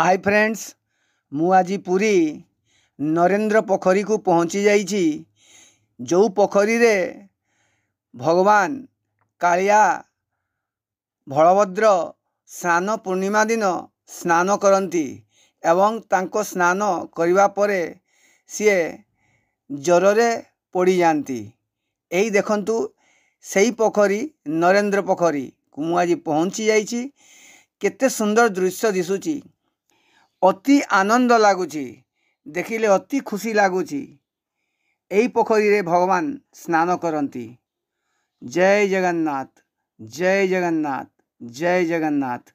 Hi friends, मु आज पुरी नरेंद्र पोखरी को पहुँची जाइछि। जो पोखरी रे भगवान कालिया बलभद्र स्नान पूर्णिमा दिन स्नान करती एवं तांको स्नान करिवा परे सी जरे पड़ी जाती। यही देखंतु सही पोखरी नरेंद्र पोखरी को मु आज पहुँची जाइछि। केते सुंदर दृश्य दिसुची, अति आनंद लगुची, देखिले अति खुशी लगुची। यही पोखरी रे भगवान स्नान करती। जय जगन्नाथ, जय जगन्नाथ, जय जगन्नाथ।